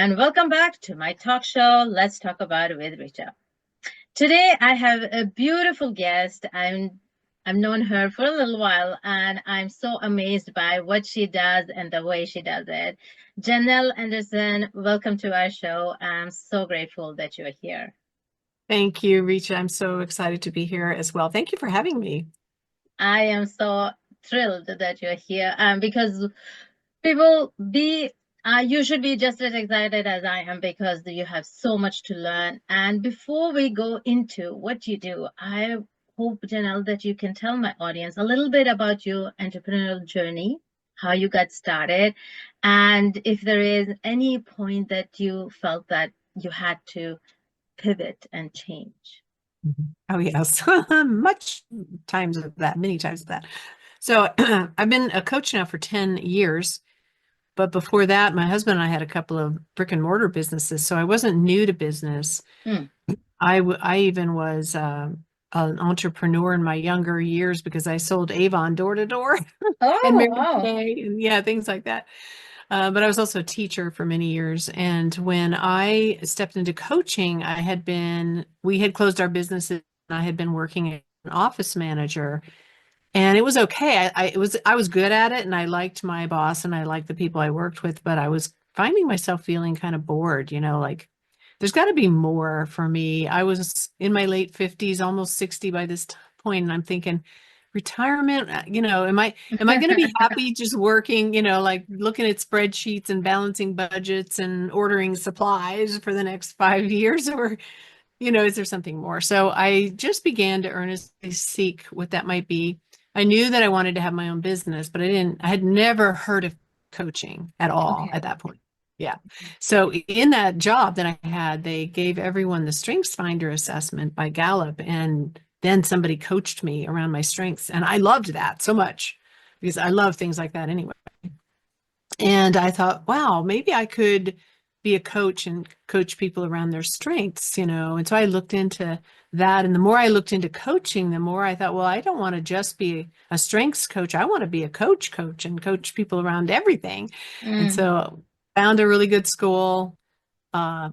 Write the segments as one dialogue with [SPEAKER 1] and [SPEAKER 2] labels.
[SPEAKER 1] and welcome back to my talk show, Let's Talk About It with Richa. Today, I have a beautiful guest. I've known her for a little while, and I'm so amazed by what she does and the way she does it. Janelle Anderson, welcome to our show. I'm so grateful that you're here.
[SPEAKER 2] Thank you, Richa. I'm so excited to be here as well. Thank you for having me.
[SPEAKER 1] I am so thrilled that you're here because people be you should be just as excited as I am because you have so much to learn. And before we go into what you do, I hope, Janelle, that you can tell my audience a little bit about your entrepreneurial journey, how you got started, and if there is any point that you felt that you had to pivot and change.
[SPEAKER 2] Oh, yes. Much times of that, many times of that. So I've been a coach now for 10 years. But before that, my husband and I had a couple of brick and mortar businesses. So I wasn't new to business.
[SPEAKER 1] Hmm.
[SPEAKER 2] I even was an entrepreneur in my younger years because I sold Avon door to door and
[SPEAKER 1] Oh,
[SPEAKER 2] Mary
[SPEAKER 1] wow.
[SPEAKER 2] Kay and yeah, things like that. But I was also a teacher for many years. And when I stepped into coaching, we had closed our businesses and I had been working as an office manager. And it was okay. I was good at it and I liked my boss and I liked the people I worked with, but I was finding myself feeling kind of bored, like there's got to be more for me. I was in my late 50s, almost 60 by this point, and I'm thinking, retirement, am I going to be happy just working, like looking at spreadsheets and balancing budgets and ordering supplies for the next 5 years, or is there something more? So I just began to earnestly seek what that might be. I knew that I wanted to have my own business, but I had never heard of coaching at all
[SPEAKER 1] Okay.
[SPEAKER 2] at that point. Yeah. So in that job that I had, they gave everyone the Strengths Finder assessment by Gallup, and then somebody coached me around my strengths. And I loved that so much because I love things like that anyway. And I thought, wow, maybe I could be a coach and coach people around their strengths, And so I looked into that. And the more I looked into coaching, the more I thought, well, I don't want to just be a strengths coach. I want to be a coach and coach people around everything. And
[SPEAKER 1] Mm.
[SPEAKER 2] so found a really good school, uh,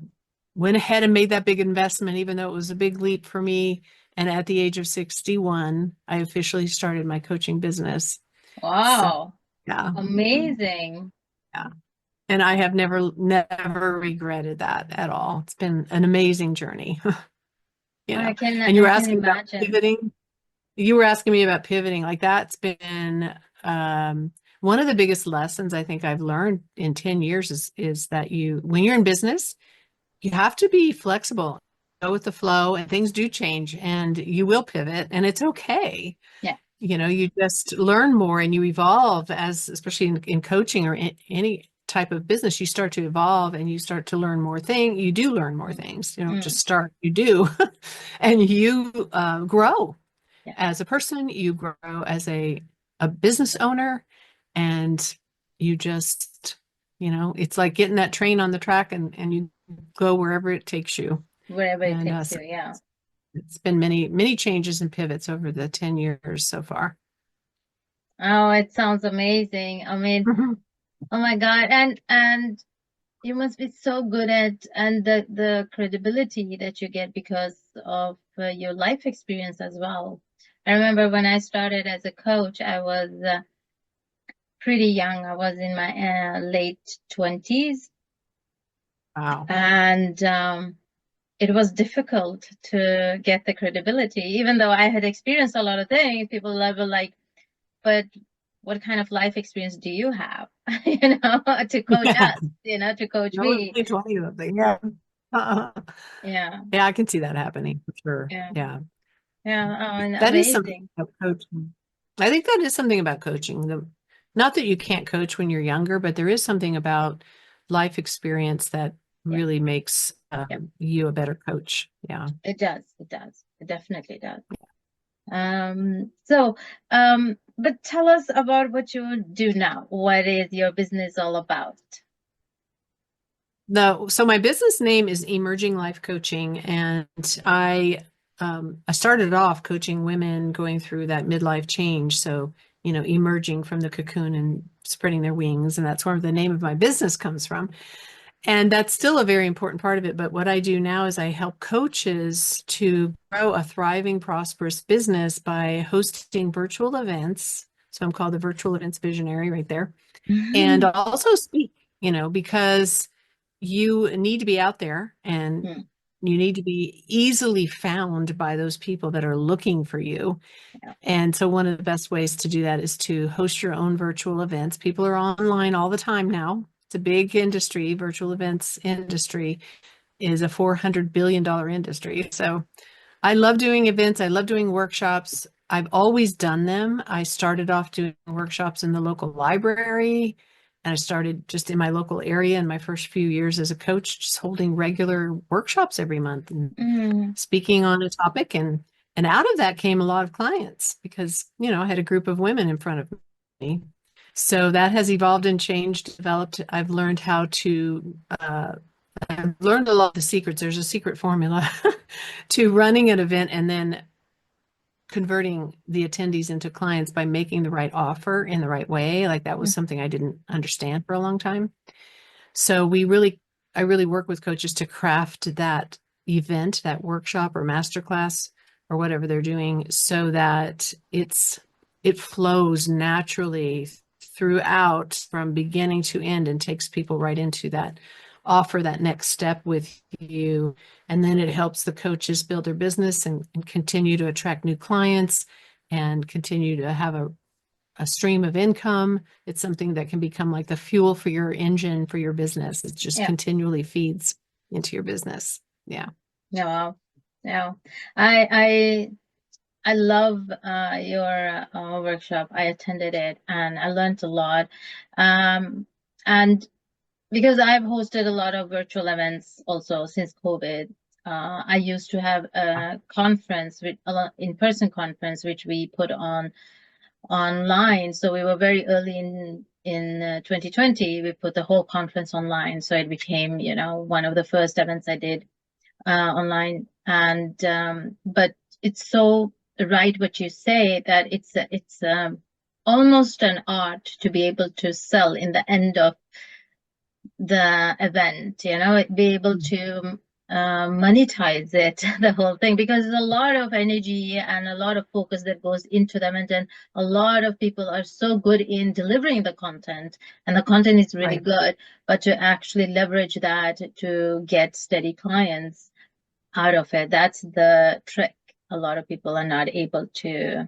[SPEAKER 2] went ahead and made that big investment, even though it was a big leap for me. And at the age of 61, I officially started my coaching business. So,
[SPEAKER 1] Wow.
[SPEAKER 2] yeah.
[SPEAKER 1] Amazing.
[SPEAKER 2] Yeah. And I have never regretted that at all. It's been an amazing journey,
[SPEAKER 1] I can
[SPEAKER 2] And you were
[SPEAKER 1] I can
[SPEAKER 2] asking about
[SPEAKER 1] imagine.
[SPEAKER 2] pivoting. You were asking me about pivoting. Like that's been one of the biggest lessons I think I've learned in 10 years is that when you're in business, you have to be flexible, go with the flow, and things do change and you will pivot and it's okay.
[SPEAKER 1] Yeah.
[SPEAKER 2] You just learn more and you evolve especially in coaching or in any type of business, you start to evolve and you start to learn more things. You do learn more
[SPEAKER 1] Mm.
[SPEAKER 2] things. You don't just
[SPEAKER 1] Mm.
[SPEAKER 2] start, you do. And you grow
[SPEAKER 1] Yeah.
[SPEAKER 2] as a person, you grow as a business owner, and you just, it's like getting that train on the track and you go wherever it takes you.
[SPEAKER 1] Wherever it
[SPEAKER 2] And
[SPEAKER 1] takes
[SPEAKER 2] so
[SPEAKER 1] you. Yeah.
[SPEAKER 2] it's been many, many changes and pivots over the 10 years so far.
[SPEAKER 1] Oh, it sounds amazing. I mean, oh my God. And you must be so good at and the credibility that you get because of your life experience as well. I remember when I started as a coach, I was pretty young. I was in my late 20s,
[SPEAKER 2] Wow.
[SPEAKER 1] and it was difficult to get the credibility, even though I had experienced a lot of things. People were like, but what kind of life experience do you have, to coach
[SPEAKER 2] Yeah.
[SPEAKER 1] us, to coach
[SPEAKER 2] No,
[SPEAKER 1] me?
[SPEAKER 2] only 20 something. Yeah. Uh-uh.
[SPEAKER 1] Yeah,
[SPEAKER 2] Yeah, I can see that happening for sure.
[SPEAKER 1] yeah,
[SPEAKER 2] Yeah.
[SPEAKER 1] yeah. Oh, and
[SPEAKER 2] That is something
[SPEAKER 1] amazing.
[SPEAKER 2] about coaching. I think that is something about coaching. Not that you can't coach when you're younger, but there is something about life experience that
[SPEAKER 1] Yeah,
[SPEAKER 2] really makes
[SPEAKER 1] yeah.
[SPEAKER 2] you a better coach. Yeah.
[SPEAKER 1] It does. It does. It definitely does. So, but tell us about what you do now. What is your business all about?
[SPEAKER 2] So my business name is Emerging Life Coaching, and I started off coaching women going through that midlife change. So, emerging from the cocoon and spreading their wings, and that's where the name of my business comes from. And that's still a very important part of it. But what I do now is I help coaches to grow a thriving, prosperous business by hosting virtual events. So I'm called the virtual events visionary right there. And
[SPEAKER 1] Mhm.
[SPEAKER 2] also speak, because you need to be out there and
[SPEAKER 1] Mm,
[SPEAKER 2] you need to be easily found by those people that are looking for you.
[SPEAKER 1] yeah.
[SPEAKER 2] And so one of the best ways to do that is to host your own virtual events. People are online all the time now. It's a big industry. Virtual events industry is a $400 billion industry. So I love doing events. I love doing workshops. I've always done them. I started off doing workshops in the local library, and I started just in my local area in my first few years as a coach, just holding regular workshops every month and
[SPEAKER 1] Mm,
[SPEAKER 2] speaking on a topic. And out of that came a lot of clients because, I had a group of women in front of me. So that has evolved and changed, developed. I've learned how to I've learned a lot of the secrets. There's a secret formula to running an event and then converting the attendees into clients by making the right offer in the right way. Like that was
[SPEAKER 1] mm,
[SPEAKER 2] something I didn't understand for a long time. So I really work with coaches to craft that event, that workshop or masterclass or whatever they're doing so that it flows naturally throughout from beginning to end and takes people right into that offer that next step with you. And then it helps the coaches build their business and continue to attract new clients and continue to have a stream of income. It's something that can become like the fuel for your engine for your business. It just
[SPEAKER 1] yeah.
[SPEAKER 2] continually feeds into your business. Yeah.
[SPEAKER 1] Yeah. Wow. Yeah. I I love your workshop. I attended it and I learned a lot. And because I've hosted a lot of virtual events also since COVID, I used to have a conference with in-person conference, which we put on online. So we were very early in 2020. We put the whole conference online, so it became, one of the first events I did online. And but it's so right what you say that it's almost an art to be able to sell in the end of the event, be able to monetize it, the whole thing, because there's a lot of energy and a lot of focus that goes into them. And then a lot of people are so good in delivering the content, and the content is really
[SPEAKER 2] Right.
[SPEAKER 1] good, but to actually leverage that to get steady clients out of it, that's the trick. A lot of people are not able to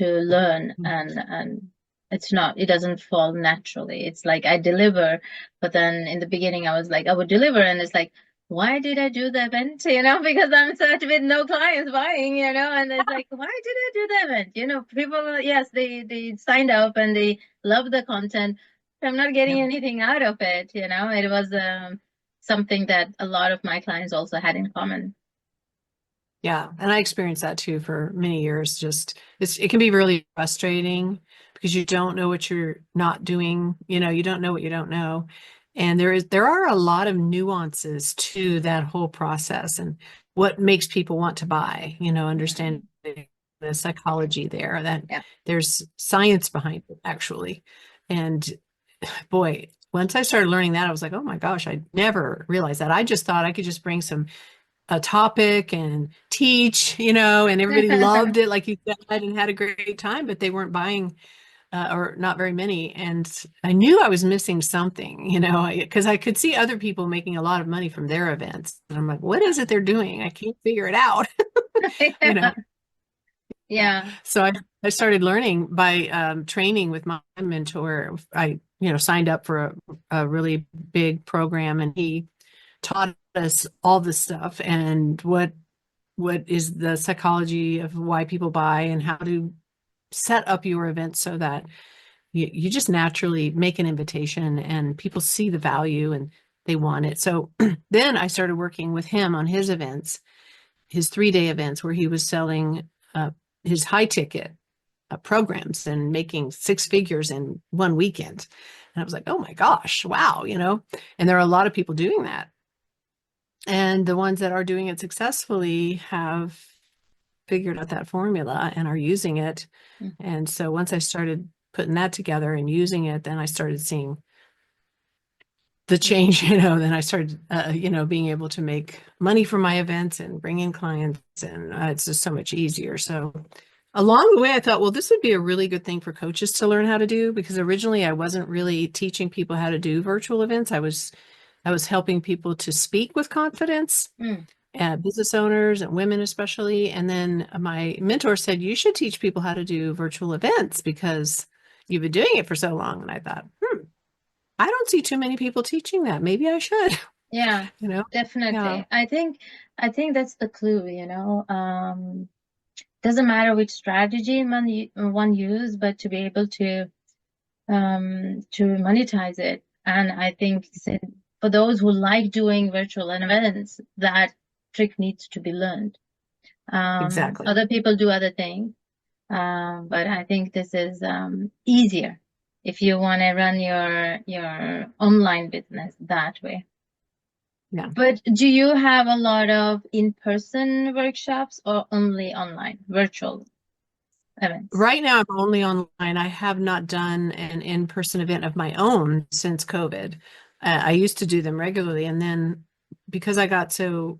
[SPEAKER 1] learn, and it doesn't fall naturally. It's like I deliver, but then in the beginning I was like I would deliver and it's like, why did I do the event, because I'm such with no clients buying, and it's like, why did I do the event? People, yes, they signed up and they love the content, but I'm not getting
[SPEAKER 2] Yep.
[SPEAKER 1] anything out of it. It was something that a lot of my clients also had in common.
[SPEAKER 2] Yeah, and I experienced that too for many years. It can be really frustrating because you don't know what you're not doing. You don't know what you don't know. And there are a lot of nuances to that whole process and what makes people want to buy, understanding
[SPEAKER 1] Mm,
[SPEAKER 2] the psychology there, that
[SPEAKER 1] yeah.
[SPEAKER 2] there's science behind it actually. And boy, once I started learning that, I was like, oh my gosh, I never realized that. I just thought I could just bring a topic and teach, and everybody loved it, like you said, and had a great time, but they weren't buying or not very many. And I knew I was missing something, because I could see other people making a lot of money from their events. And I'm like, what is it they're doing? I can't figure it out, you know? Yeah.
[SPEAKER 1] Yeah.
[SPEAKER 2] So I started learning by training with my mentor. I, signed up for a really big program and he taught us all this stuff and what is the psychology of why people buy and how to set up your event so that you just naturally make an invitation and people see the value and they want it. So then I started working with him on his events, his 3-day events where he was selling his high ticket programs and making 6 figures in one weekend. And I was like, oh my gosh, wow, and there are a lot of people doing that. And the ones that are doing it successfully have figured out that formula and are using it.
[SPEAKER 1] Mm,
[SPEAKER 2] And so once I started putting that together and using it, then I started seeing the
[SPEAKER 1] Mm.
[SPEAKER 2] change, then I started, being able to make money from my events and bring in clients, and it's just so much easier. So along the way, I thought, well, this would be a really good thing for coaches to learn how to do, because originally I wasn't really teaching people how to do virtual events. I was helping people to speak with confidence,
[SPEAKER 1] Mm.
[SPEAKER 2] business owners and women especially. And then my mentor said, you should teach people how to do virtual events because you've been doing it for so long. And I thought, I don't see too many people teaching that. Maybe I should,
[SPEAKER 1] Yeah,
[SPEAKER 2] you know? Yeah,
[SPEAKER 1] definitely. I think that's the clue, doesn't matter which strategy one use, but to be able to monetize it. And I think for those who like doing virtual events, that trick needs to be learned.
[SPEAKER 2] exactly.
[SPEAKER 1] Other people do other things, but I think this is easier if you want to run your online business that way.
[SPEAKER 2] Yeah.
[SPEAKER 1] But do you have a lot of in-person workshops or only online, virtual events?
[SPEAKER 2] Right now, I'm only online. I have not done an in-person event of my own since COVID. I used to do them regularly. And then because I got so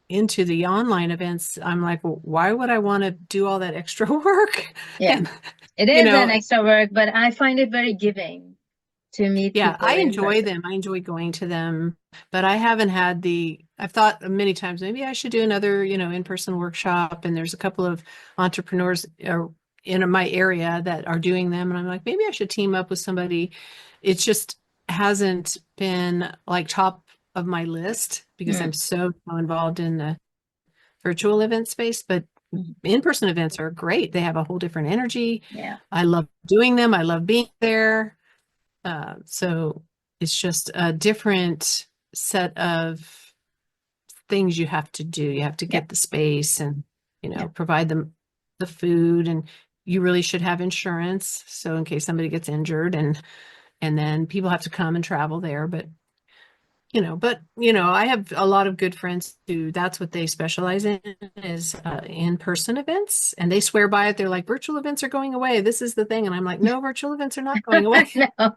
[SPEAKER 2] into the online events, I'm like, well, why would I want to do all that extra work?
[SPEAKER 1] Yeah,
[SPEAKER 2] And,
[SPEAKER 1] it
[SPEAKER 2] you
[SPEAKER 1] is an
[SPEAKER 2] know,
[SPEAKER 1] extra work, but I find it very giving to meet
[SPEAKER 2] yeah,
[SPEAKER 1] people
[SPEAKER 2] I
[SPEAKER 1] in
[SPEAKER 2] enjoy
[SPEAKER 1] person.
[SPEAKER 2] them. I enjoy going to them, but I haven't had I've thought many times maybe I should do another, in-person workshop. And there's a couple of entrepreneurs in my area that are doing them. And I'm like, maybe I should team up with somebody. It just hasn't been like top of my list because
[SPEAKER 1] Mm,
[SPEAKER 2] I'm so involved in the virtual event space, but
[SPEAKER 1] mhm.
[SPEAKER 2] in-person events are great. They have a whole different energy.
[SPEAKER 1] Yeah,
[SPEAKER 2] I love doing them. I love being there. So it's just a different set of things you have to do. You have to
[SPEAKER 1] yeah,
[SPEAKER 2] get the space and,
[SPEAKER 1] yeah,
[SPEAKER 2] provide them the food, and you really should have insurance. So in case somebody gets injured, and then people have to come and travel there. I have a lot of good friends who that's what they specialize in is in-person events, and they swear by it. They're like, virtual events are going away. This is the thing. And I'm like, no, virtual events are not going away.
[SPEAKER 1] No,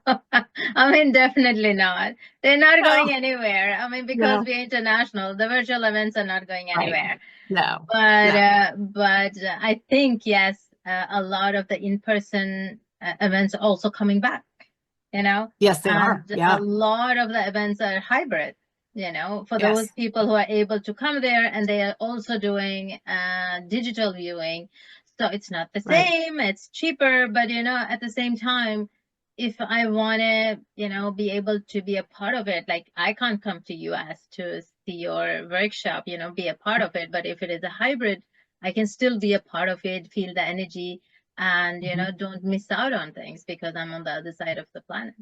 [SPEAKER 1] I mean, definitely not. They're not
[SPEAKER 2] No,
[SPEAKER 1] going anywhere. I mean, because
[SPEAKER 2] no,
[SPEAKER 1] we're international, the virtual events are not going
[SPEAKER 2] right.
[SPEAKER 1] anywhere.
[SPEAKER 2] No,
[SPEAKER 1] But
[SPEAKER 2] no.
[SPEAKER 1] I think yes, a lot of the in-person events are also coming back,
[SPEAKER 2] Yes, they are.
[SPEAKER 1] and a
[SPEAKER 2] Yeah,
[SPEAKER 1] lot of the events are hybrid, for those
[SPEAKER 2] yes,
[SPEAKER 1] people who are able to come there and they are also doing digital viewing. So it's not the
[SPEAKER 2] right.
[SPEAKER 1] same, it's cheaper, but at the same time, if I want to, be able to be a part of it, like I can't come to US to see your workshop, be a part of it. But if it is a hybrid, I can still be a part of it, feel the energy, and
[SPEAKER 2] Mhm.
[SPEAKER 1] don't miss out on things because I'm on the other side of the planet.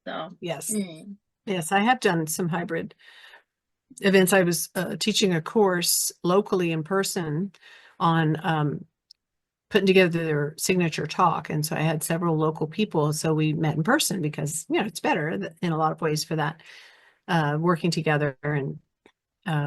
[SPEAKER 1] So,
[SPEAKER 2] Yes,
[SPEAKER 1] mm,
[SPEAKER 2] yes, I have done some hybrid events. I was teaching a course locally in person on putting together their signature talk. And so I had several local people. So we met in person because, it's better in a lot of ways for that, working together. And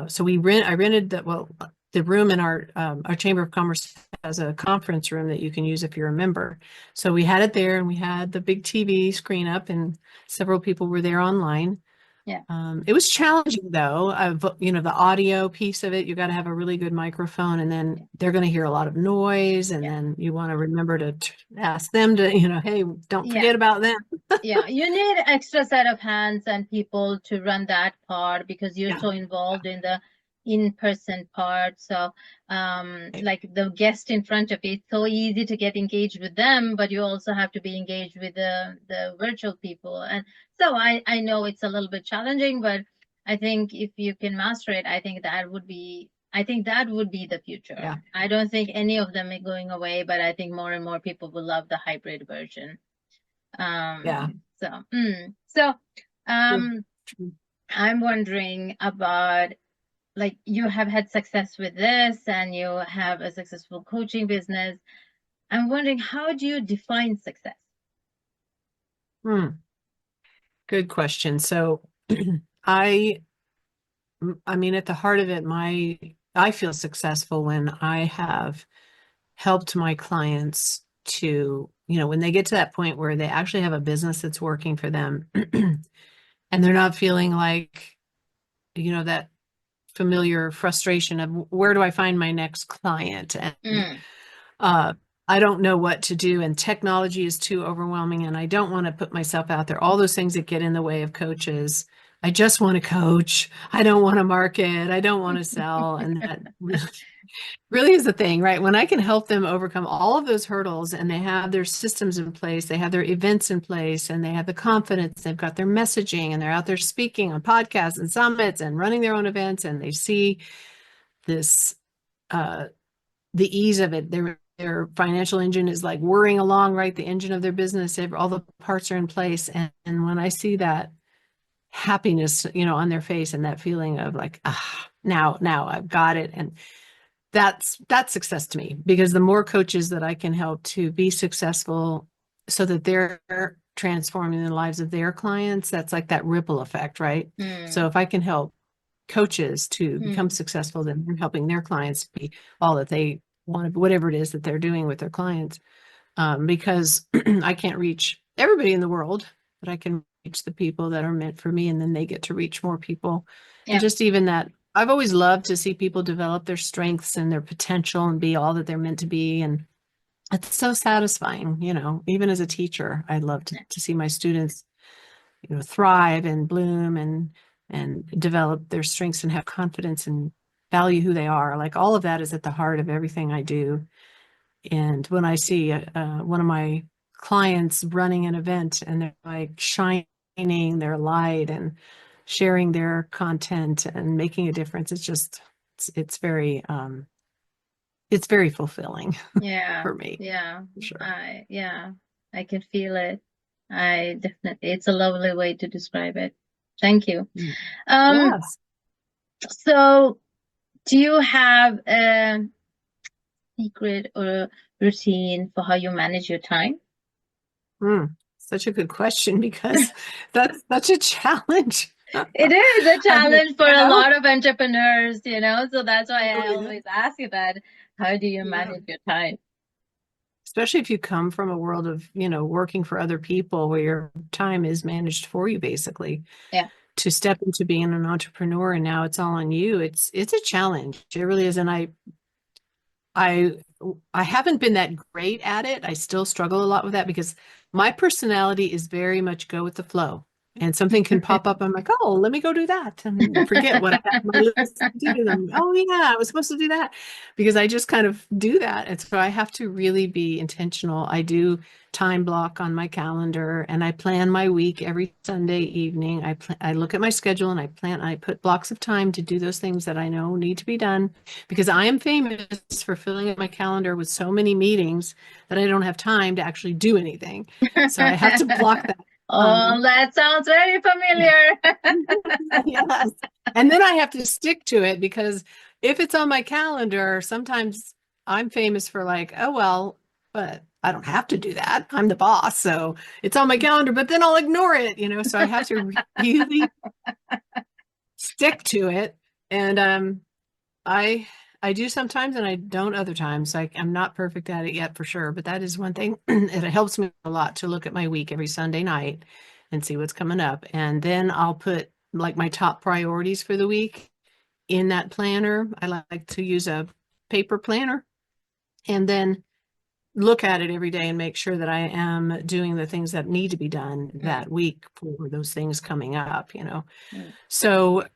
[SPEAKER 2] so I rented the room in our Chamber of Commerce has a conference room that you can use if you're a member. So we had it there, and we had the big TV screen up, and several people were there online.
[SPEAKER 1] yeah,
[SPEAKER 2] It was challenging though, the audio piece of it. You got to have a really good microphone, and then
[SPEAKER 1] yeah,
[SPEAKER 2] they're going to hear a lot of noise, and
[SPEAKER 1] yeah,
[SPEAKER 2] then you want to remember to ask them to, hey, don't
[SPEAKER 1] yeah.
[SPEAKER 2] forget about them.
[SPEAKER 1] Yeah, you need extra set of hands and people to run that part because you're
[SPEAKER 2] Yeah.
[SPEAKER 1] so involved in the in-person part. So, like the guest in front of you, it's so easy to get engaged with them, but you also have to be engaged with the virtual people. And so I know it's a little bit challenging, but I think if you can master it, I think that would be the future.
[SPEAKER 2] Yeah.
[SPEAKER 1] I don't think any of them are going away, but I think more and more people will love the hybrid version.
[SPEAKER 2] Yeah.
[SPEAKER 1] So um, I'm wondering about, like, you have had success with this and you have a successful coaching business. I'm wondering, how do you define success?
[SPEAKER 2] Hmm. Good question. So I I mean, at the heart of it, I feel successful when I have helped my clients to, when they get to that point where they actually have a business that's working for them, and they're not feeling like, that familiar frustration of where do I find my next client? And
[SPEAKER 1] Mm.
[SPEAKER 2] uh, I don't know what to do, and technology is too overwhelming, and I don't want to put myself out there. All those things that get in the way of coaches. I just want to coach. I don't want to market. I don't want to sell. And that really is the thing, right? When I can help them overcome all of those hurdles and they have their systems in place, they have their events in place, and they have the confidence, they've got their messaging, and they're out there speaking on podcasts and summits and running their own events, and they see this uh, the ease of it. Their financial engine is like whirring along, right? The engine of their business, all the parts are in place. And when I see that happiness, on their face, and that feeling of like, now I've got it. And that's success to me, because the more coaches that I can help to be successful so that they're transforming the lives of their clients, that's like that ripple effect, right? So
[SPEAKER 1] Mm.
[SPEAKER 2] if I can help coaches to become
[SPEAKER 1] Mm.
[SPEAKER 2] successful, then they're helping their clients be all that they want, whatever it is that they're doing with their clients. Because I can't reach everybody in the world, but I can reach the people that are meant for me, and then they get to reach more people. And
[SPEAKER 1] Yeah.
[SPEAKER 2] just even that, I've always loved to see people develop their strengths and their potential and be all that they're meant to be. And it's so satisfying, even as a teacher, I love to see my students, thrive and bloom and develop their strengths and have confidence and value who they are. Like all of that is at the heart of everything I do. And when I see one of my clients running an event and they're like shining their light and sharing their content and making a difference, it's very fulfilling
[SPEAKER 1] Yeah.
[SPEAKER 2] for me,
[SPEAKER 1] Yeah.
[SPEAKER 2] for sure.
[SPEAKER 1] Yeah, I can feel it. I definitely, it's a lovely way to describe it. Thank you.
[SPEAKER 2] Mm.
[SPEAKER 1] Um,
[SPEAKER 2] Yes.
[SPEAKER 1] so do you have a secret or a routine for how you manage your time?
[SPEAKER 2] Such a good question, because that's such a challenge.
[SPEAKER 1] It is a
[SPEAKER 2] I mean,
[SPEAKER 1] challenge for a lot of entrepreneurs, so that's why
[SPEAKER 2] it
[SPEAKER 1] I
[SPEAKER 2] really is.
[SPEAKER 1] always ask you that. How do you
[SPEAKER 2] Yeah.
[SPEAKER 1] manage your time?
[SPEAKER 2] Especially if you come from a world of, working for other people where your time is managed for you, basically,
[SPEAKER 1] Yeah.
[SPEAKER 2] to step into being an entrepreneur and now it's all on you. It's a challenge. It really is. And I I haven't been that great at it. I still struggle a lot with that, because my personality is very much go with the flow. And something can pop up. I'm like, oh, let me go do that, and forget what I have on my list to do. Them. Oh yeah, I was supposed to do that, because I just kind of do that. And so I have to really be intentional. I do time block on my calendar, and I plan my week every Sunday evening. I look at my schedule and I put blocks of time to do those things that I know need to be done, because I am famous for filling up my calendar with so many meetings that I don't have time to actually do anything. So I have to block that
[SPEAKER 1] Oh,
[SPEAKER 2] time.
[SPEAKER 1] that sounds very familiar.
[SPEAKER 2] Yes. And then I have to stick to it, because if it's on my calendar, sometimes I'm famous for like, oh, well, but I don't have to do that. I'm the boss. So it's on my calendar, but then I'll ignore it, so I have to really stick to it. And I I do sometimes and I don't other times. I'm not perfect at it yet, for sure, but that is one thing. It helps me a lot to look at my week every Sunday night and see what's coming up. And then I'll put like my top priorities for the week in that planner. I like to use a paper planner, and then look at it every day and make sure that I am doing the things that need to be done
[SPEAKER 1] Mm,
[SPEAKER 2] that week for those things coming up.
[SPEAKER 1] mm,
[SPEAKER 2] So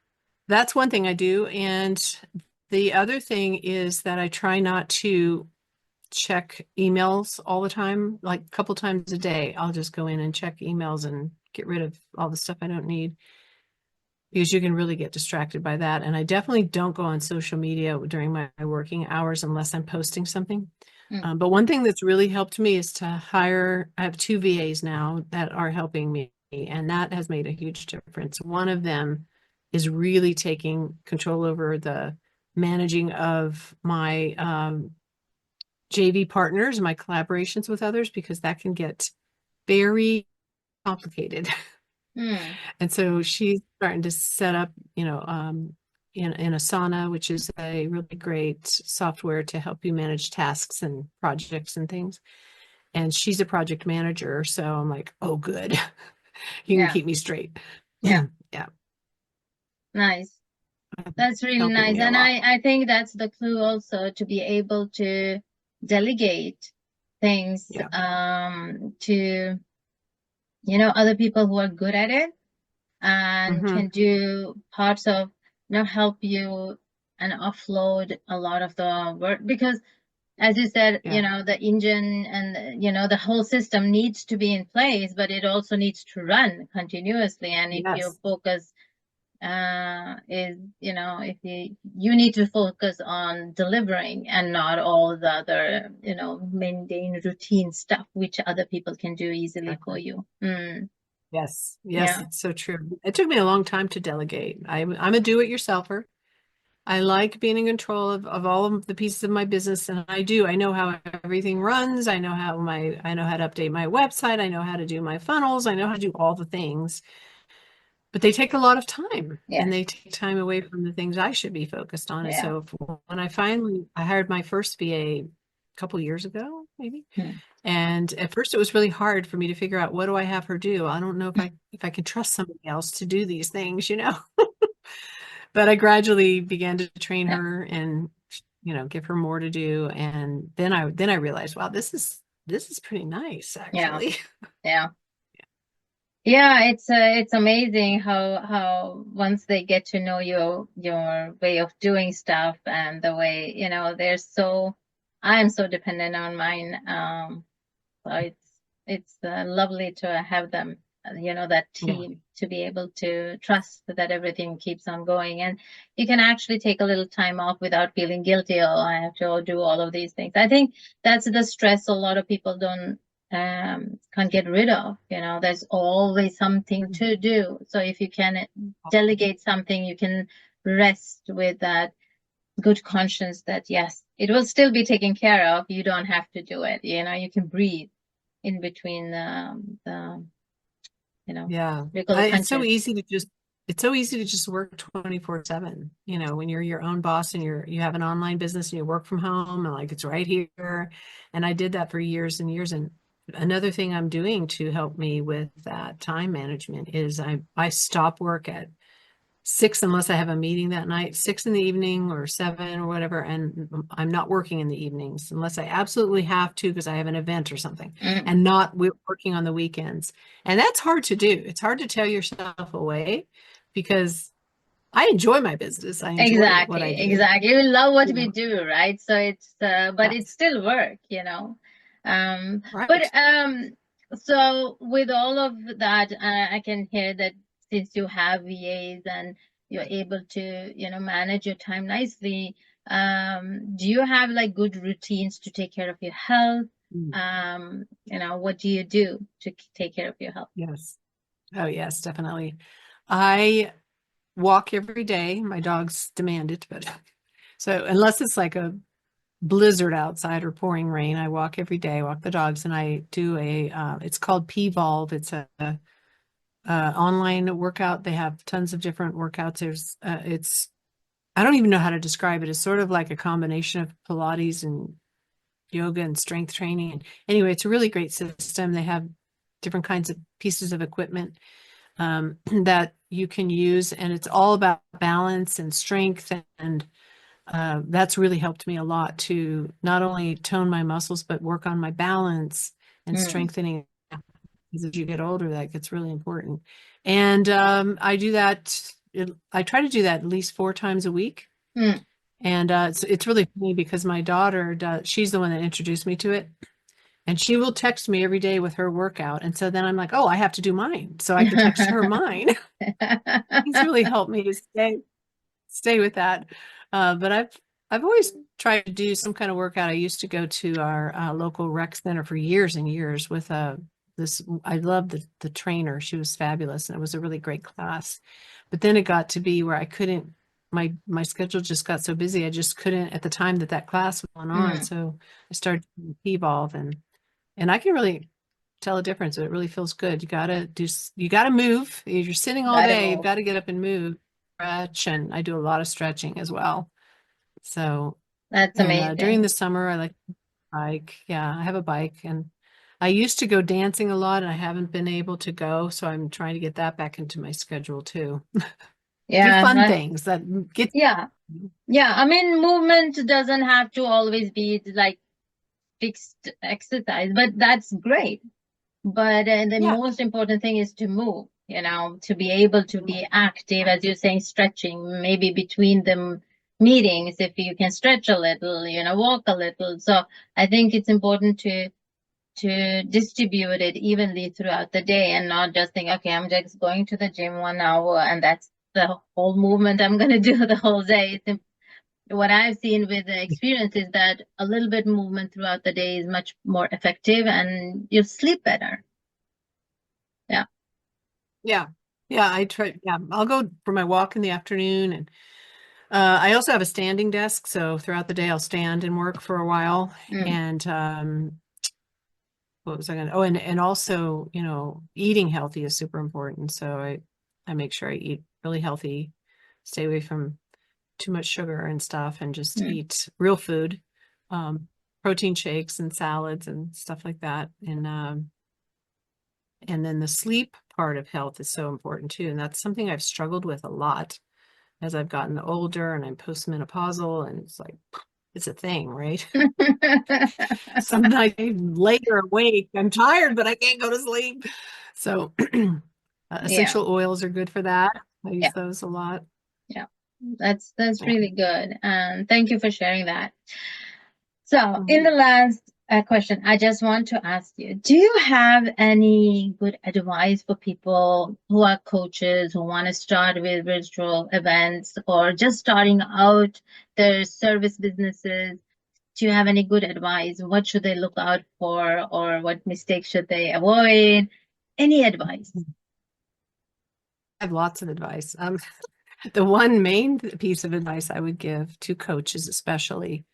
[SPEAKER 2] that's one thing I do. And the other thing is that I try not to check emails all the time, like a couple times a day. I'll just go in and check emails and get rid of all the stuff I don't need, because you can really get distracted by that. And I definitely don't go on social media during my working hours unless I'm posting something.
[SPEAKER 1] mm,
[SPEAKER 2] But one thing that's really helped me is to hire, I have two VAs now that are helping me, and that has made a huge difference. One of them is really taking control over the managing of my JV partners, my collaborations with others, because that can get very complicated.
[SPEAKER 1] mm.
[SPEAKER 2] And so she's starting to set up, in Asana, which is a really great software to help you manage tasks and projects and things. And she's a project manager. So I'm like, oh, good. You can
[SPEAKER 1] Yeah.
[SPEAKER 2] keep me straight.
[SPEAKER 1] Yeah.
[SPEAKER 2] Yeah,
[SPEAKER 1] Nice. That's really
[SPEAKER 2] helping
[SPEAKER 1] nice.
[SPEAKER 2] me a
[SPEAKER 1] And
[SPEAKER 2] lot.
[SPEAKER 1] I think that's the clue also, to be able to delegate things
[SPEAKER 2] Yeah.
[SPEAKER 1] to, other people who are good at it and
[SPEAKER 2] Hmm.
[SPEAKER 1] can do parts of, help you and offload a lot of the work. Because as you said,
[SPEAKER 2] Yeah.
[SPEAKER 1] the engine and, the whole system needs to be in place, but it also needs to run continuously. And if your
[SPEAKER 2] Yes.
[SPEAKER 1] focus is, if you need to focus on delivering and not all the other, mundane routine stuff which other people can do easily for
[SPEAKER 2] Exactly.
[SPEAKER 1] you.
[SPEAKER 2] Yes. Yes,
[SPEAKER 1] Yeah.
[SPEAKER 2] it's so true. It took me a long time to delegate. I'm a do-it-yourselfer. I like being in control of all of the pieces of my business, and I do. I know how everything runs. I know how to update my website. I know how to do my funnels. I know how to do all the things, but they take a lot of time, and
[SPEAKER 1] Yes.
[SPEAKER 2] they take time away from the things I should be focused on. And
[SPEAKER 1] Yeah.
[SPEAKER 2] so when I hired my first VA a couple years ago, maybe,
[SPEAKER 1] Mm.
[SPEAKER 2] and at first it was really hard for me to figure out, what do I have her do? I don't know if I can trust somebody else to do these things. But I gradually began to train
[SPEAKER 1] Yeah.
[SPEAKER 2] her and give her more to do. And then I realized, wow, this is pretty nice,
[SPEAKER 1] Yeah.
[SPEAKER 2] actually.
[SPEAKER 1] Yeah. Yeah, it's amazing how once they get to know your way of doing stuff and the way, they're so I'm so dependent on mine. So it's lovely to have them, that
[SPEAKER 2] Yeah.
[SPEAKER 1] team, to be able to trust that everything keeps on going, and you can actually take a little time off without feeling guilty. Oh, I have to do all of these things. I think that's the stress a lot of people don't can't get rid of. There's always something to do. So if you can delegate something, you can rest with that good conscience that yes, it will still be taken care of. You don't have to do it. You can breathe in between the
[SPEAKER 2] Yeah.
[SPEAKER 1] we call it
[SPEAKER 2] It's so
[SPEAKER 1] punches.
[SPEAKER 2] easy to just work 24/7, when you're your own boss and you have an online business and you work from home and like it's right here. And I did that for years and years. And another thing I'm doing to help me with that time management is I stop work at 6 unless I have a meeting that night, 6 in the evening or 7 or whatever. And I'm not working in the evenings unless I absolutely have to because I have an event or something,
[SPEAKER 1] Mm,
[SPEAKER 2] and not working on the weekends. And that's hard to do. It's hard to tell yourself away because I enjoy my business. I enjoy what I
[SPEAKER 1] exactly,
[SPEAKER 2] do.
[SPEAKER 1] exactly. We love what we
[SPEAKER 2] Yeah.
[SPEAKER 1] do, right? So it's but it's
[SPEAKER 2] Yes.
[SPEAKER 1] still work. But
[SPEAKER 2] Right.
[SPEAKER 1] so with all of that, I can hear that since you have VAs and you're able to, manage your time nicely. Do you have like good routines to take care of your health?
[SPEAKER 2] Mm.
[SPEAKER 1] What do you do to take care of your health?
[SPEAKER 2] Yes. Oh, yes, definitely. I walk every day. My dogs demand it, but so unless it's like a blizzard outside or pouring rain, I walk every day. I walk the dogs, and I do it's called P-Volve. It's a online workout. They have tons of different workouts. I don't even know how to describe it. It's sort of like a combination of Pilates and yoga and strength training. And anyway, it's a really great system. They have different kinds of pieces of equipment that you can use, and it's all about balance and strength. And that's really helped me a lot to not only tone my muscles, but work on my balance and
[SPEAKER 1] Mm,
[SPEAKER 2] strengthening. Because as you get older, that gets really important. And I do that. I try to do that at least 4 times a week.
[SPEAKER 1] mm.
[SPEAKER 2] And it's really funny because my daughter does. She's the one that introduced me to it, and she will text me every day with her workout. And so then I'm like, oh, I have to do mine, so I have to text her mine. He's really helped me to stay with that. But I've always tried to do some kind of workout. I used to go to our local rec center for years and years with this. I loved the trainer. She was fabulous, and it was a really great class. But then it got to be where I couldn't. My schedule just got so busy. I just couldn't at the time that class went on.
[SPEAKER 1] Mm,
[SPEAKER 2] So I started doing Evolve, and I can really tell a difference. It really feels good. You gotta move. If you're sitting all
[SPEAKER 1] gotta
[SPEAKER 2] day, you've
[SPEAKER 1] move.
[SPEAKER 2] got to get up and move, stretch, and I do a lot of stretching as well. So,
[SPEAKER 1] That's
[SPEAKER 2] and during
[SPEAKER 1] amazing.
[SPEAKER 2] the summer, I like to bike. Yeah, I have a bike, and I used to go dancing a lot and I haven't been able to go, so I'm trying to get that back into my schedule too. Do
[SPEAKER 1] Yeah,
[SPEAKER 2] fun things that get.
[SPEAKER 1] yeah, yeah. I mean, movement doesn't have to always be like fixed exercise, but that's great. But the
[SPEAKER 2] Yeah.
[SPEAKER 1] most important thing is to move, you know, to be able to be active, as you're saying, stretching, maybe between the meetings, if you can stretch a little, you know, walk a little. So I think it's important to distribute it evenly throughout the day and not just think, okay, I'm just going to the gym 1 hour and that's the whole movement I'm going to do the whole day. What I've seen with the experience is that a little bit movement throughout the day is much more effective and you sleep better. Yeah.
[SPEAKER 2] Yeah. Yeah, I try. Yeah, I'll go for my walk in the afternoon, and I also have a standing desk, so throughout the day I'll stand and work for a while.
[SPEAKER 1] Mm,
[SPEAKER 2] And what was I gonna? Oh, and also, eating healthy is super important. So I make sure I eat really healthy, stay away from too much sugar and stuff, and just
[SPEAKER 1] mm,
[SPEAKER 2] eat real food, um, protein shakes and salads and stuff like that. And then the sleep part of health is so important too. And that's something I've struggled with a lot as I've gotten older and I'm postmenopausal, and it's like, it's a thing, right? Some nights I'm later awake, I'm tired, but I can't go to sleep. So
[SPEAKER 1] yeah.
[SPEAKER 2] essential oils are good for that. I
[SPEAKER 1] Yeah.
[SPEAKER 2] use those a lot.
[SPEAKER 1] Yeah. That's
[SPEAKER 2] Yeah.
[SPEAKER 1] really good. And thank you for sharing that. So, in the
[SPEAKER 2] Mhm.
[SPEAKER 1] last question, I just want to ask you, do you have any good advice for people who are coaches who want to start with virtual events or just starting out their service businesses? Do you have any good advice? What should they look out for or what mistakes should they avoid? Any advice?
[SPEAKER 2] I have lots of advice. The one main piece of advice I would give to coaches, especially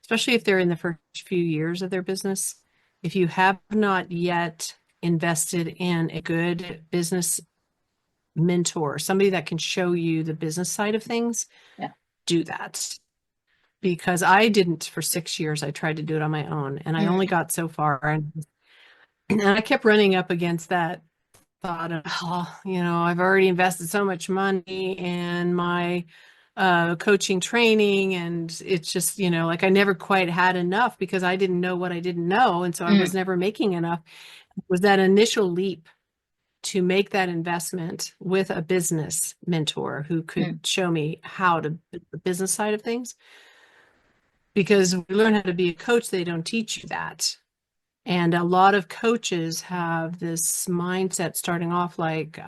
[SPEAKER 2] if they're in the first few years of their business, if you have not yet invested in a good business mentor, somebody that can show you the business side of things,
[SPEAKER 1] Yeah.
[SPEAKER 2] do that. Because I didn't for 6 years. I tried to do it on my own and I only
[SPEAKER 1] Mm,
[SPEAKER 2] got so far. And I kept running up against that thought of, oh, I've already invested so much money in my coaching training. And it's just, like I never quite had enough because I didn't know what I didn't know. And so I was
[SPEAKER 1] mm,
[SPEAKER 2] never making enough. It was that initial leap to make that investment with a business mentor who could
[SPEAKER 1] mm,
[SPEAKER 2] show me how to the business side of things. Because we learn how to be a coach, they don't teach you that. And a lot of coaches have this mindset starting off like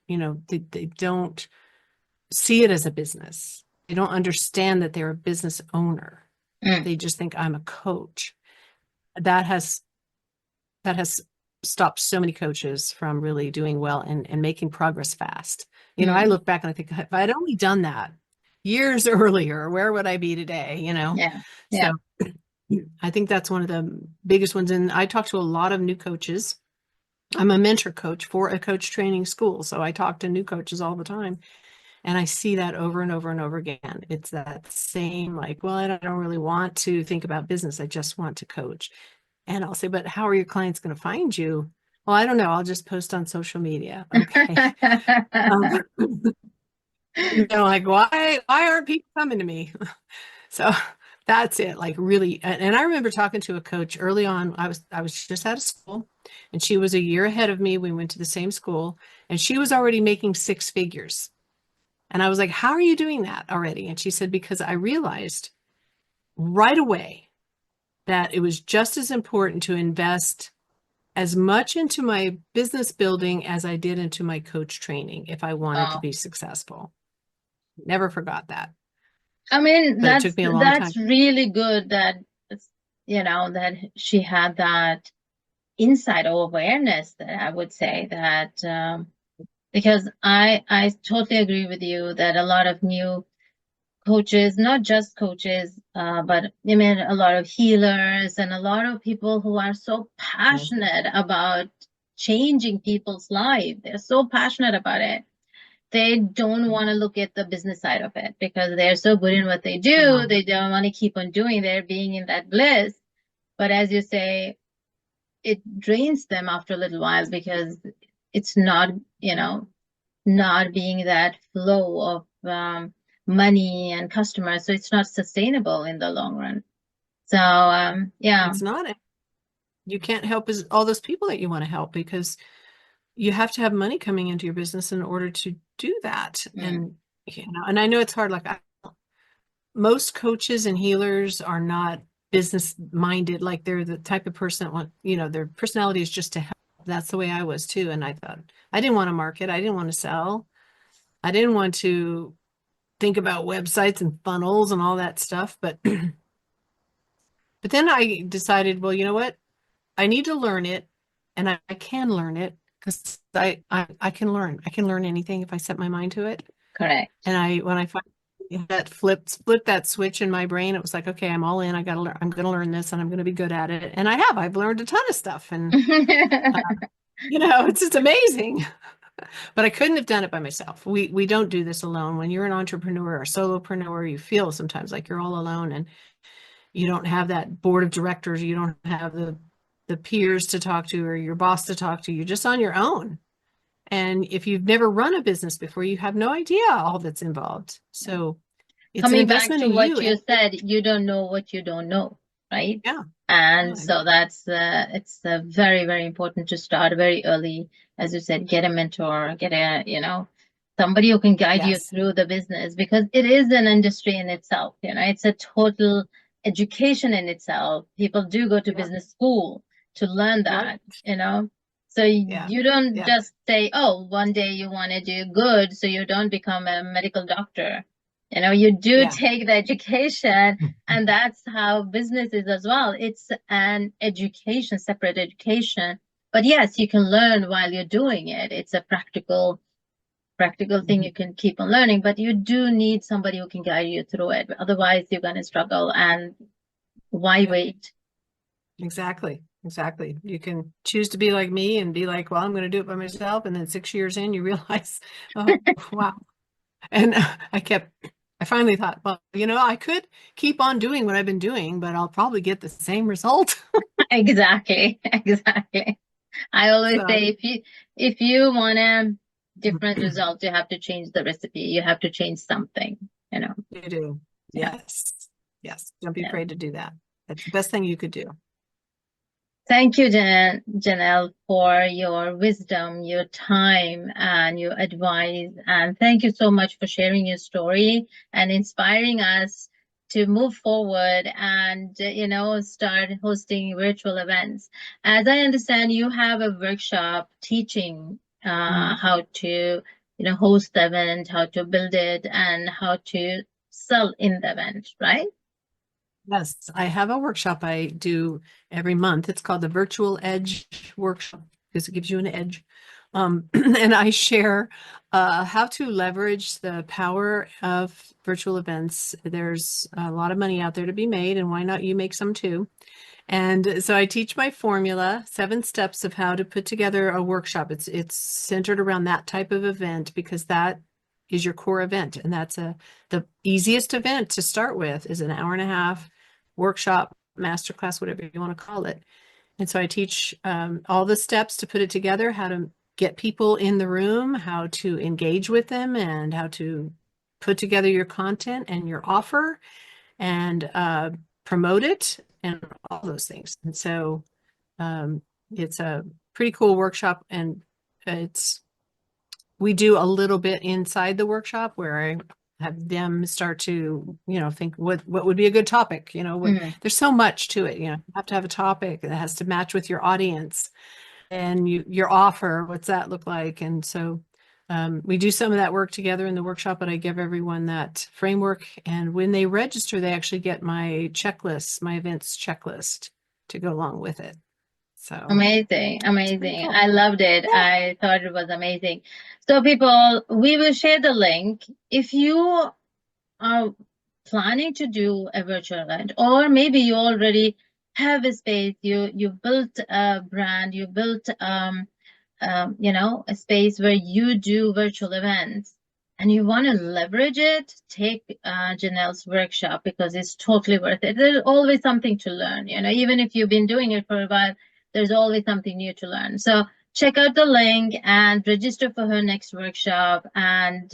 [SPEAKER 2] they don't see it as a business. They don't understand that they're a business owner.
[SPEAKER 1] mm,
[SPEAKER 2] They just think I'm a coach. That has that has stopped so many coaches from really doing well and making progress fast. I
[SPEAKER 1] mm.
[SPEAKER 2] look back and I think if I had only done that years earlier, where would I be today?
[SPEAKER 1] Yeah.
[SPEAKER 2] So
[SPEAKER 1] Yeah.
[SPEAKER 2] I think that's one of the biggest ones. And I talk to a lot of new coaches. I'm a mentor coach for a coach training school. So I talk to new coaches all the time. And I see that over and over and over again. It's that same, like, well, I don't really want to think about business. I just want to coach. And I'll say, but how are your clients going to find you? Well, I don't know. I'll just post on social media. Okay. Um, like, why aren't people coming to me? So that's it. Like really, and I remember talking to a coach early on. I was just out of school and she was a year ahead of me. We went to the same school and she was already making six figures. And I was like, how are you doing that already? And she said, because I realized right away that it was just as important to invest as much into my business building as I did into my coach training if I wanted to
[SPEAKER 1] Oh,
[SPEAKER 2] be successful. Never forgot that,
[SPEAKER 1] I mean,
[SPEAKER 2] but it took me a long
[SPEAKER 1] that's
[SPEAKER 2] time.
[SPEAKER 1] really good that that she had that insight or awareness that I would say that because I totally agree with you that a lot of new coaches, not just coaches, but I mean a lot of healers and a lot of people who are so passionate about changing people's life. They're so passionate about it. They don't want to look at the business side of it because they're so good in what they do.
[SPEAKER 2] No.
[SPEAKER 1] They don't want to keep on doing. They're being in that bliss. But as you say, it drains them after a little while because it's not, not being that flow of money and customers. So it's not sustainable in the long run. So yeah,
[SPEAKER 2] It's not. You can't help all those people that you want to help because you have to have money coming into your business in order to do that.
[SPEAKER 1] mm,
[SPEAKER 2] And I know it's hard. Like most coaches and healers are not business minded. Like they're the type of person that their personality is just to help. That's the way I was too. And I thought I didn't want to market. I didn't want to sell. I didn't want to think about websites and funnels and all that stuff. But then I decided, well, you know what? I need to learn it, and I can learn it because I can learn. I can learn anything if I set my mind to it.
[SPEAKER 1] correct.
[SPEAKER 2] And when I finally that flipped that switch in my brain, it was like, okay, I'm all in. I gotta learn. I'm gonna learn this, and I'm gonna be good at it. And I have. I've learned a ton of stuff, and uh, it's just amazing. But I couldn't have done it by myself. We don't do this alone. When you're an entrepreneur or solopreneur, you feel sometimes like you're all alone, and you don't have that board of directors. You don't have the peers to talk to or your boss to talk to. You're just on your own. And if you've never run a business before, you have no idea all that's involved. So it's an
[SPEAKER 1] Coming back
[SPEAKER 2] investment
[SPEAKER 1] to
[SPEAKER 2] in
[SPEAKER 1] what
[SPEAKER 2] you.
[SPEAKER 1] you
[SPEAKER 2] And
[SPEAKER 1] said, you don't know what you don't know, right?
[SPEAKER 2] yeah,
[SPEAKER 1] And
[SPEAKER 2] yeah,
[SPEAKER 1] so that's it's very, very important to start very early. As you said, get a mentor, get somebody who can guide you
[SPEAKER 2] yes,
[SPEAKER 1] through the business because it is an industry in itself. It's a total education in itself. People do go to
[SPEAKER 2] yeah,
[SPEAKER 1] business school to learn
[SPEAKER 2] right.
[SPEAKER 1] that. So
[SPEAKER 2] Yeah,
[SPEAKER 1] you don't
[SPEAKER 2] yeah,
[SPEAKER 1] just say, oh, one day you want to do good, so you don't become a medical doctor. You do
[SPEAKER 2] yeah,
[SPEAKER 1] take the education, and that's how business is as well. It's an education, separate education. But yes, you can learn while you're doing it. It's a practical thing you can keep on learning, but you do need somebody who can guide you through it. Otherwise, you're going to struggle. And why
[SPEAKER 2] yeah,
[SPEAKER 1] wait?
[SPEAKER 2] exactly. Exactly. You can choose to be like me and be like, well, I'm going to do it by myself. And then 6 years in, you realize, oh, wow. And I finally thought, well, I could keep on doing what I've been doing, but I'll probably get the same result.
[SPEAKER 1] Exactly. Exactly. I always
[SPEAKER 2] So
[SPEAKER 1] say if you want a different result, you have to change the recipe. You have to change something.
[SPEAKER 2] you do.
[SPEAKER 1] Yeah.
[SPEAKER 2] Yes. Yes. Don't be
[SPEAKER 1] Yeah.
[SPEAKER 2] afraid to do that. That's the best thing you could do.
[SPEAKER 1] Thank you, Janelle, for your wisdom, your time, and your advice. And thank you so much for sharing your story and inspiring us to move forward and, start hosting virtual events. As I understand, you have a workshop teaching
[SPEAKER 2] Mhm.
[SPEAKER 1] how to, host the event, how to build it, and how to sell in the event, right?
[SPEAKER 2] Yes, I have a workshop I do every month. It's called the Virtual Edge Workshop because it gives you an edge. And I share how to leverage the power of virtual events. There's a lot of money out there to be made, and why not you make some too? And so I teach my formula, 7 steps of how to put together a workshop. It's centered around that type of event because that is your core event. And the easiest event to start with is an hour and a half workshop, masterclass, whatever you want to call it. And so I teach all the steps to put it together, how to get people in the room, how to engage with them, and how to put together your content and your offer and promote it and all those things. And so it's a pretty cool workshop, and it's we do a little bit inside the workshop where I have them start to think what would be a good topic.
[SPEAKER 1] Mhm.
[SPEAKER 2] There's so much to it. You have to have a topic that has to match with your audience and your offer. What's that look like? And so we do some of that work together in the workshop, but I give everyone that framework. And when they register, they actually get my checklist, my events checklist to go along with it. So
[SPEAKER 1] Amazing,
[SPEAKER 2] it's pretty
[SPEAKER 1] amazing.
[SPEAKER 2] cool.
[SPEAKER 1] I loved it.
[SPEAKER 2] Yeah.
[SPEAKER 1] I thought it was amazing. So, people, we will share the link. If you are planning to do a virtual event, or maybe you already have a space, you built a brand, you built a space where you do virtual events and you want to leverage it, take Janelle's workshop because it's totally worth it. There's always something to learn, even if you've been doing it for a while, there's always something new to learn. So check out the link and register for her next workshop. And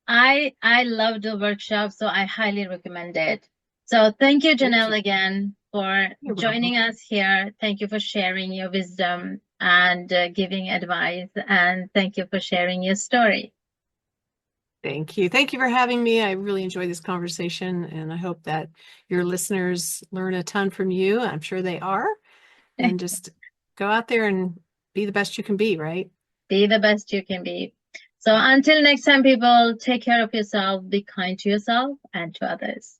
[SPEAKER 1] I love the workshop, so I highly recommend it. So thank you,
[SPEAKER 2] Thank you.
[SPEAKER 1] Janelle, again for
[SPEAKER 2] You're
[SPEAKER 1] joining
[SPEAKER 2] welcome.
[SPEAKER 1] us here. Thank you for sharing your wisdom and giving advice, and thank you for sharing your story.
[SPEAKER 2] Thank you. Thank you for having me. I really enjoyed this conversation, and I hope that your listeners learn a ton from you. I'm sure they are. And just go out there and be the best you can be, right?
[SPEAKER 1] Be the best you can be. So until next time, people, take care of yourself, be kind to yourself and to others.